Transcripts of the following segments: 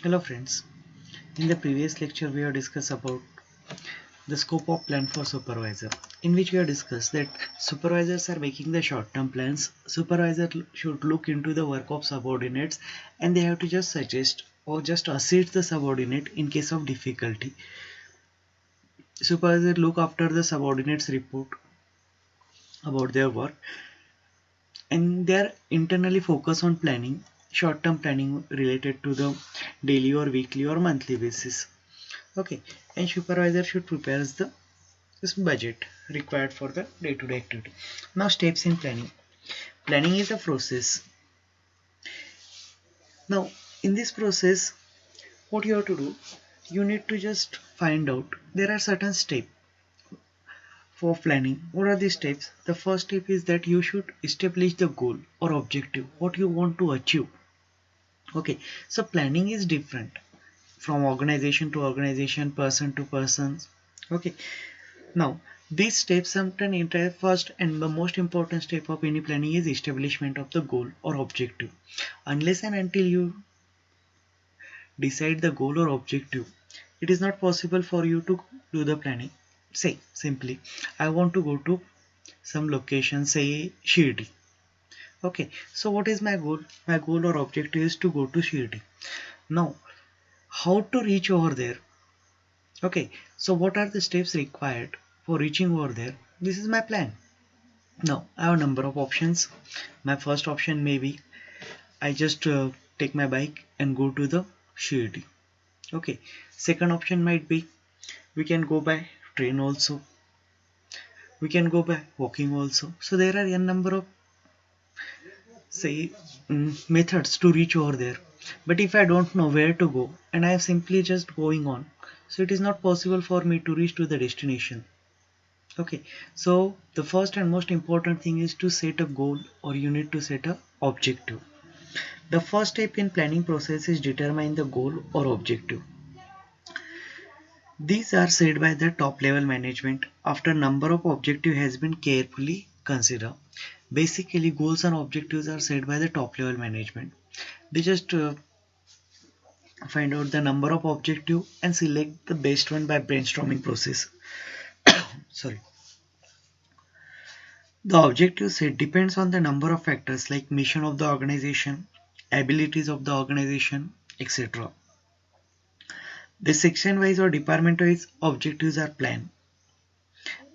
Hello friends, in the previous lecture we have discussed about the scope of plan for supervisor, in which we have discussed that supervisors are making the short-term plans. Supervisor should look into the work of subordinates and they have to just suggest or just assist the subordinate in case of difficulty. Supervisor look after the subordinates report about their work and they are internally focused on planning, short-term planning related to the daily or weekly or monthly basis. Okay, and supervisor should prepare the this budget required for the day-to-day activity. Now steps in planning. Planning is a process. Now in this process, what you have to do, you need to just find out there are certain steps for planning. What are the steps? The first step is that you should establish the goal or objective, what you want to achieve. Okay, so planning is different from organization to organization, person to person. Okay, now, these steps sometimes enter first and the most important step of any planning is establishment of the goal or objective. Unless and until you decide the goal or objective, it is not possible for you to do the planning. Say simply, I want to go to some location, say Shirdi. Okay, so what is my goal? My goal or objective is to go to Shirdi. Now, how to reach over there? Okay, so what are the steps required for reaching over there? This is my plan. Now I have a number of options. My first option may be I just take my bike and go to the Shirdi. Okay. Second option might be we can go by train also. We can go by walking also. So there are a number of say methods to reach over there. But if I don't know where to go and I am simply just going on, so it is not possible for me to reach to the destination. Okay, so the first and most important thing is to set a goal or you need to set a objective. The first step in planning process is determine the goal or objective. These are set by the top level management after number of objective has been carefully considered. Basically, goals and objectives are set by the top level management. They just find out the number of objective and select the best one by brainstorming process. Sorry. The objective set depends on the number of factors like mission of the organization, abilities of the organization, etc. The section wise or department wise objectives are planned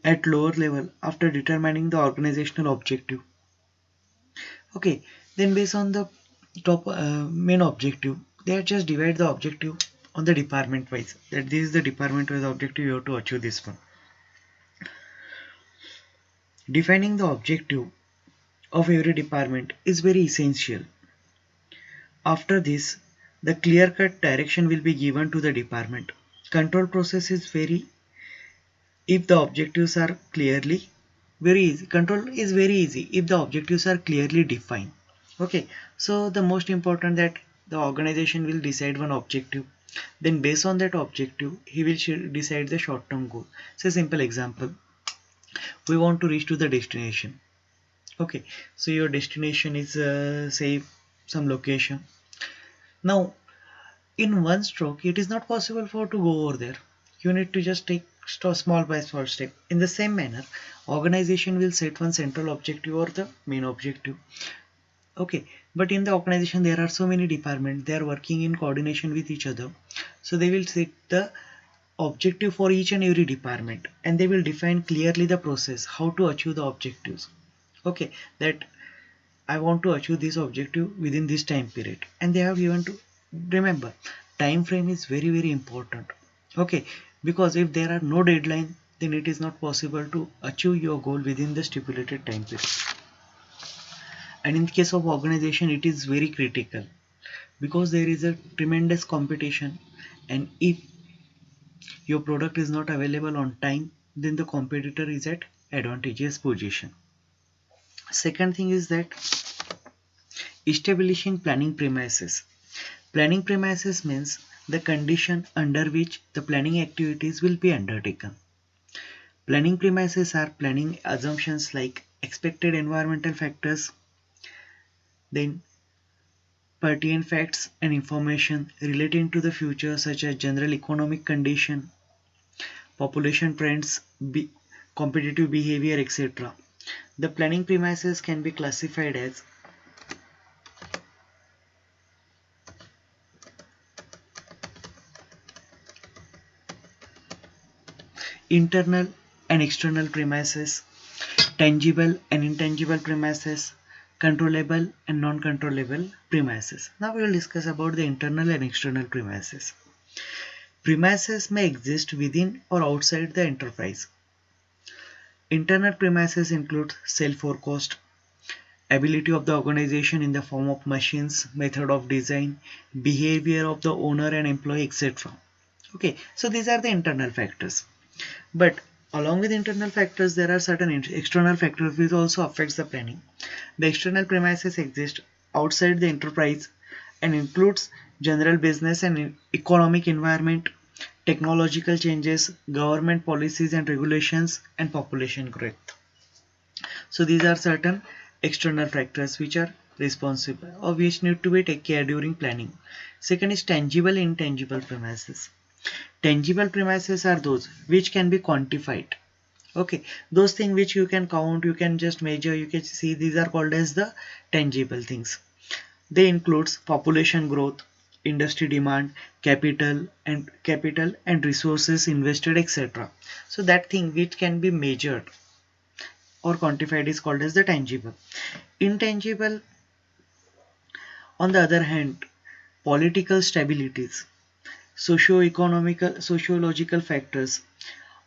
at lower level after determining the organizational objective. Okay, then based on the top main objective, they are just divide the objective on the department wise. That this is the department wise objective you have to achieve this one. Defining the objective of every department is very essential. After this, the clear-cut direction will be given to the department. Control process is very if the objectives are clearly very easy. Control is very easy if the objectives are clearly defined. Okay, so the most important that the organization will decide one objective. Then based on that objective, he will decide the short-term goal. So simple example, we want to reach to the destination. Okay, so your destination is say some location. Now in one stroke it is not possible for to go over there. You need to just take small by small step. In the same manner, organization will set one central objective or the main objective. Okay, but in the organization there are so many departments, they are working in coordination with each other, so they will set the objective for each and every department and they will define clearly the process how to achieve the objectives. Okay, that I want to achieve this objective within this time period and they have given to remember time frame is very important. Okay, because if there are no deadline then it is not possible to achieve your goal within the stipulated time period. And in case of organization it is very critical because there is a tremendous competition and if your product is not available on time then the competitor is at advantageous position. Second thing is that establishing planning premises. Planning premises means the condition under which the planning activities will be undertaken. Planning premises are planning assumptions like expected environmental factors, then pertinent facts and information relating to the future such as general economic condition, population trends, competitive behavior, etc. The planning premises can be classified as internal and external premises, tangible and intangible premises, controllable and non-controllable premises. Now we will discuss about the internal and external premises. Premises may exist within or outside the enterprise. Internal premises include self-forecast, ability of the organization in the form of machines, method of design, behavior of the owner and employee, etc. Okay, so these are the internal factors. But along with internal factors, there are certain external factors which also affects the planning. The external premises exist outside the enterprise and includes general business and economic environment, technological changes, government policies and regulations, and population growth. So these are certain external factors which are responsible or which need to be taken care during planning. Second is tangible and intangible premises. Tangible premises are those which can be quantified. Okay, those things which you can count, you can just measure, you can see, these are called as the tangible things. They includes population growth, industry demand, capital and resources invested, etc. So that thing which can be measured or quantified is called as the tangible. Intangible, on the other hand, political stabilities, socio-economical, sociological factors,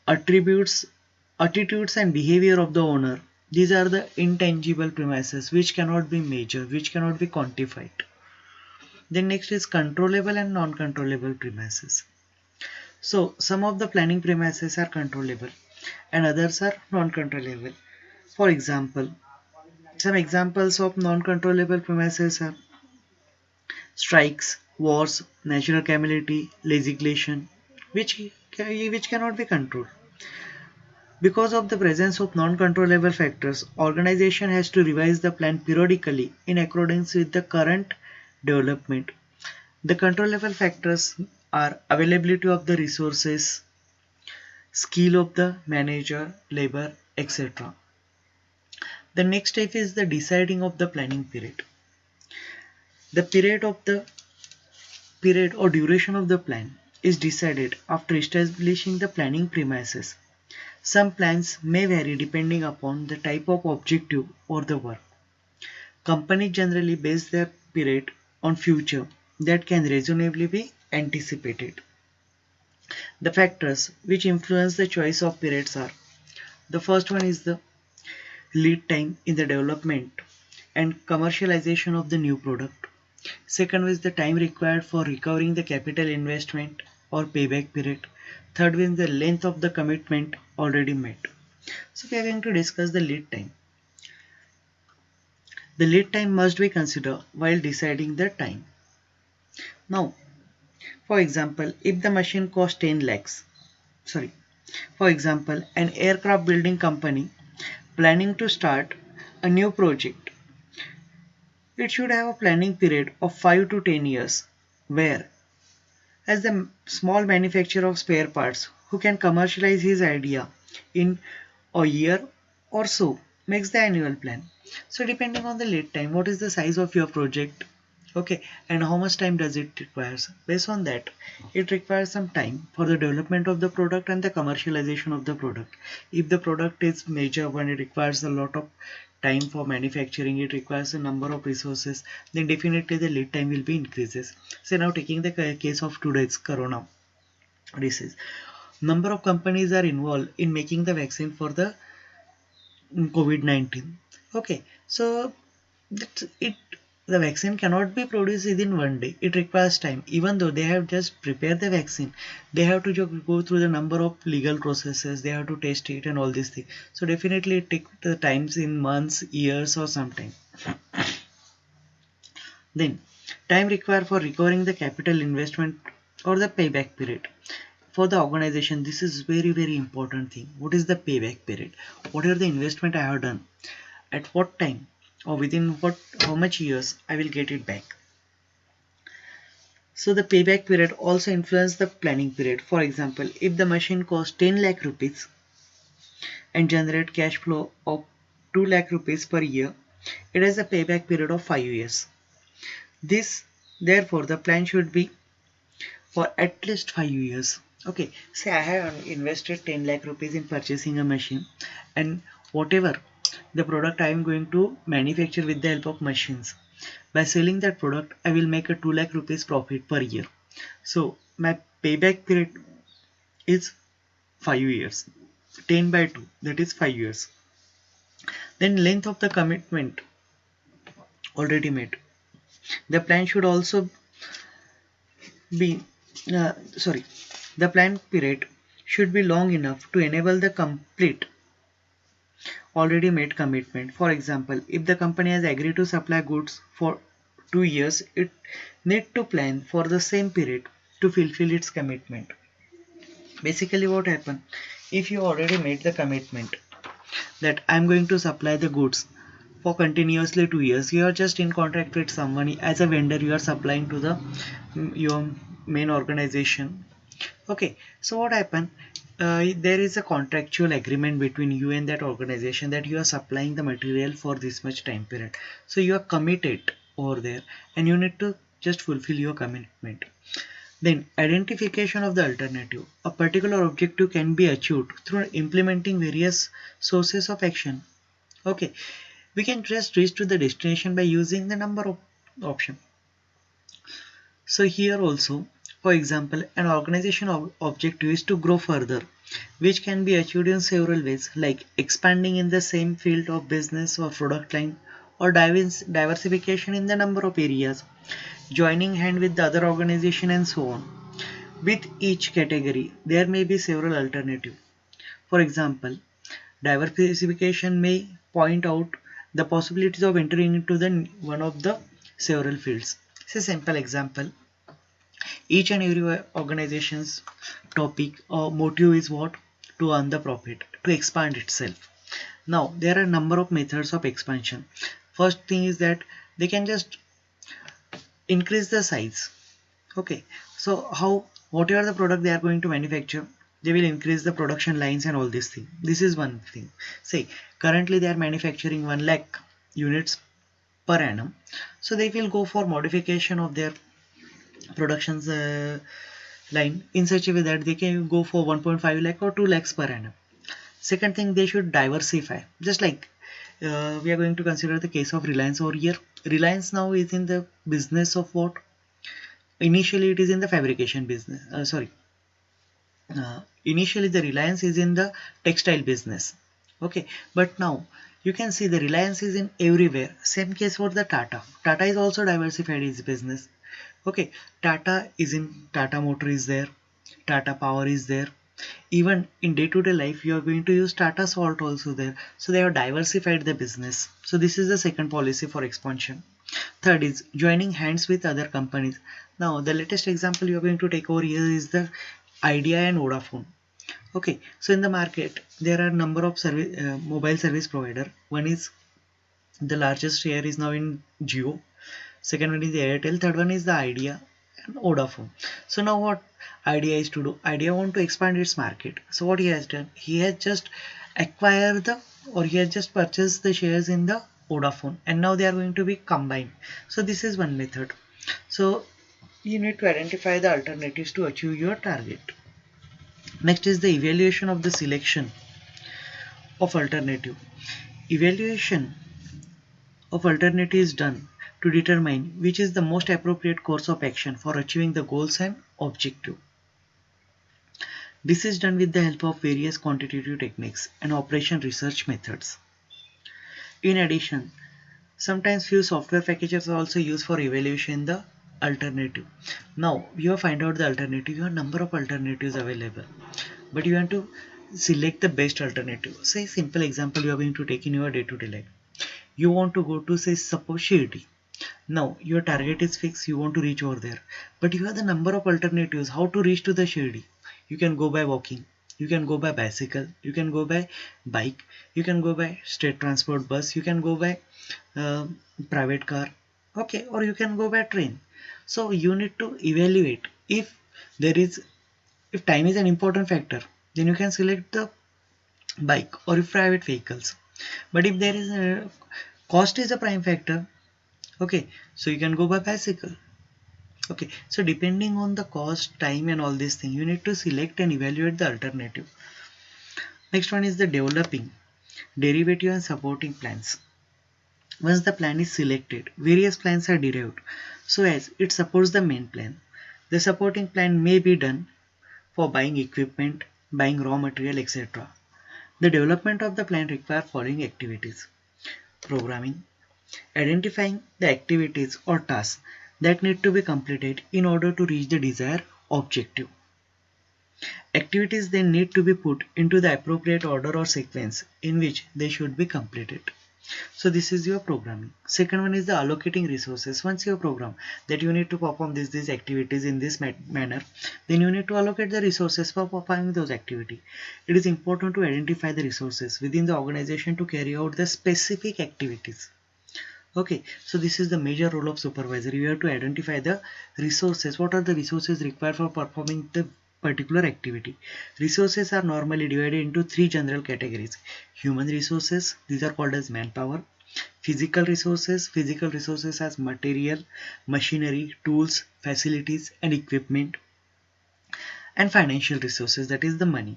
attributes, attitudes and behavior of the owner. These are the intangible premises which cannot be measured, which cannot be quantified. Then next is controllable and non-controllable premises. So some of the planning premises are controllable and others are non-controllable. For example, some examples of non-controllable premises are strikes, wars, natural calamity, legislation, which cannot be controlled. Because of the presence of non-controllable factors, organization has to revise the plan periodically in accordance with the current development. The controllable factors are availability of the resources, skill of the manager, labor, etc. The next step is the deciding of the planning period. The period or duration of the plan is decided after establishing the planning premises. Some plans may vary depending upon the type of objective or the work. Companies generally base their period on future that can reasonably be anticipated. The factors which influence the choice of periods are: the first one is the lead time in the development and commercialization of the new product. Second is the time required for recovering the capital investment or payback period. Third is the length of the commitment already made. So we are going to discuss the lead time. The lead time must be considered while deciding the time. Now, for example, if the machine costs 10 lakhs, sorry, for example, an aircraft building company planning to start a new project, it should have a planning period of 5 to 10 years, where as the small manufacturer of spare parts who can commercialize his idea in a year or so makes the annual plan. So depending on the lead time, what is the size of your project, okay, and how much time does it requires, based on that it requires some time for the development of the product and the commercialization of the product. If the product is major one, it requires a lot of time for manufacturing, it requires a number of resources, then definitely the lead time will be increases. So now taking the case of today's corona disease, number of companies are involved in making the vaccine for the COVID-19. Okay, so it, the vaccine cannot be produced within one day. It requires time. Even though they have just prepared the vaccine, they have to go through the number of legal processes. They have to test it and all these things. So definitely it takes the times in months, years, or sometime. Then time required for recovering the capital investment or the payback period. For the organization, this is very important thing. What is the payback period? What are the investment I have done? At what time or within what how much years I will get it back? So the payback period also influences the planning period. For example, if the machine costs 10 lakh rupees and generate cash flow of 2 lakh rupees per year, it has a payback period of 5 years. This, therefore, the plan should be for at least 5 years. Okay, say I have invested 10 lakh rupees in purchasing a machine, and whatever the product I am going to manufacture with the help of machines, by selling that product I will make a 2 lakh rupees profit per year. So my payback period is 5 years. 10 by 2, that is 5 years. Then length of the commitment already made. The plan should also be sorry, the plan period should be long enough to enable the complete already made commitment. For example, if the company has agreed to supply goods for 2 years, it need to plan for the same period to fulfill its commitment. Basically what happened, if you already made the commitment that I'm going to supply the goods for continuously 2 years, you are just in contract with someone as a vendor, you are supplying to the your main organization. Okay, so what happened, there is a contractual agreement between you and that organization that you are supplying the material for this much time period, so you are committed over there and you need to just fulfill your commitment. Then identification of the alternative. A particular objective can be achieved through implementing various sources of action. Okay, we can just reach to the destination by using the number of options. So here also, for example, an organization objective is to grow further, which can be achieved in several ways, like expanding in the same field of business or product line, or diversification in the number of areas, joining hand with the other organization, and so on. With each category, there may be several alternatives. For example, diversification may point out the possibilities of entering into the one of the several fields. It's a simple example. Each and every organization's topic or motive is what? To earn the profit, to expand itself. Now, there are a number of methods of expansion. First thing is that they can just increase the size. Okay, so how, whatever the product they are going to manufacture, they will increase the production lines and all this thing. This is one thing. Say currently they are manufacturing 1 lakh units per annum, so they will go for modification of their productions line in such a way that they can go for 1.5 lakh or 2 lakhs per annum. Second thing, they should diversify, just like we are going to consider the case of Reliance over here. Reliance now is in the business of what? Initially it is in the fabrication business, initially the Reliance is in the textile business. Okay, but now you can see the Reliance is in everywhere. Same case for the Tata is also diversified its business. Okay, Tata is in, Tata Motor is there, Tata Power is there. Even in day-to-day life you are going to use Tata Salt also there, so they have diversified the business. So this is the second policy for expansion. Third is joining hands with other companies. Now the latest example you are going to take over here is the Idea and Vodafone. Okay, so in the market there are number of service mobile service provider. One is, the largest share is now in Jio, second one is the Airtel, third one is the Idea and Vodafone. So now what Idea is to do, Idea want to expand its market. So what he has done, he has just acquired the, or he has just purchased the shares in the Vodafone, and now they are going to be combined. So this is one method. So you need to identify the alternatives to achieve your target. Next is the evaluation of the selection of alternative. Evaluation of alternative is done to determine which is the most appropriate course of action for achieving the goals and objective. This is done with the help of various quantitative techniques and operation research methods. In addition, sometimes few software packages are also used for evaluation the alternative. Now you have find out the alternative, you have number of alternatives available, but you want to select the best alternative. Say simple example you are going to take in your day-to-day life. You want to go to, say suppose, Shirdi. Now your target is fixed, you want to reach over there, but you have the number of alternatives how to reach to the Shirdi. You can go by walking, you can go by bicycle, you can go by bike, you can go by state transport bus, you can go by uh, private car, okay, or you can go by train. So you need to evaluate if there is, if time is an important factor, then you can select the bike or private vehicles. But if there is a cost is a prime factor, okay, so you can go by bicycle. Okay, so depending on the cost, time and all these things, you need to select and evaluate the alternative. Next one is the developing derivative and supporting plans. Once the plan is selected, various plans are derived so as it supports the main plan. The supporting plan may be done for buying equipment, buying raw material, etc. The development of the plan requires following activities: programming, identifying the activities or tasks that need to be completed in order to reach the desired objective. Activities then need to be put into the appropriate order or sequence in which they should be completed. So this is your programming. Second one is the allocating resources. Once you program that you need to perform these activities in this manner, then you need to allocate the resources for performing those activities. It is important to identify the resources within the organization to carry out the specific activities. Okay, so this is the major role of supervisor. You have to identify the resources. What are the resources required for performing the particular activity? Resources are normally divided into three general categories: human resources, these are called as manpower; physical resources as material, machinery, tools, facilities and equipment; and financial resources, that is the money.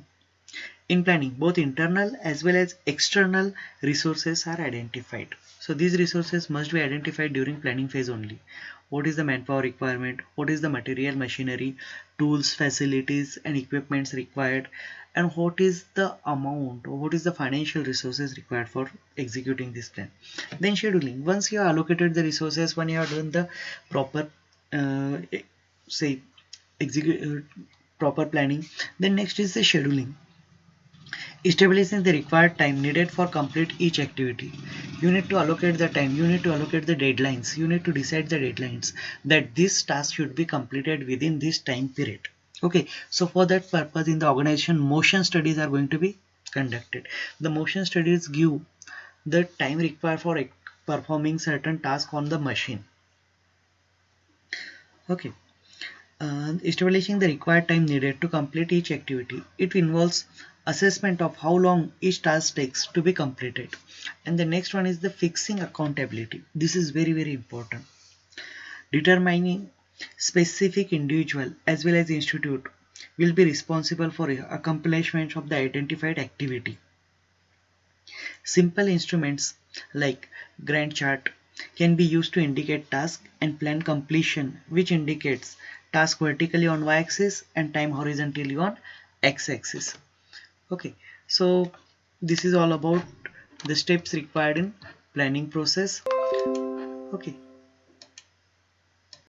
In planning, both internal as well as external resources are identified. So these resources must be identified during planning phase only. What is the manpower requirement? What is the material, machinery, tools, facilities and equipments required? And what is the amount or what is the financial resources required for executing this plan? Then scheduling. Once you have allocated the resources, when you have done the proper say execute proper planning, then next is the scheduling, establishing the required time needed for complete each activity. You need to allocate the time, you need to allocate the deadlines, you need to decide the deadlines that this task should be completed within this time period. Okay, so for that purpose in the organization, motion studies are going to be conducted. The motion studies give the time required for performing certain task on the machine. Okay, establishing the required time needed to complete each activity. It involves assessment of how long each task takes to be completed. And the next one is the fixing accountability. This is very important. Determining specific individual as well as institute will be responsible for accomplishment of the identified activity. Simple instruments like Gantt chart can be used to indicate task and plan completion, which indicates task vertically on y-axis and time horizontally on x-axis. Okay, so this is all about the steps required in planning process. Okay,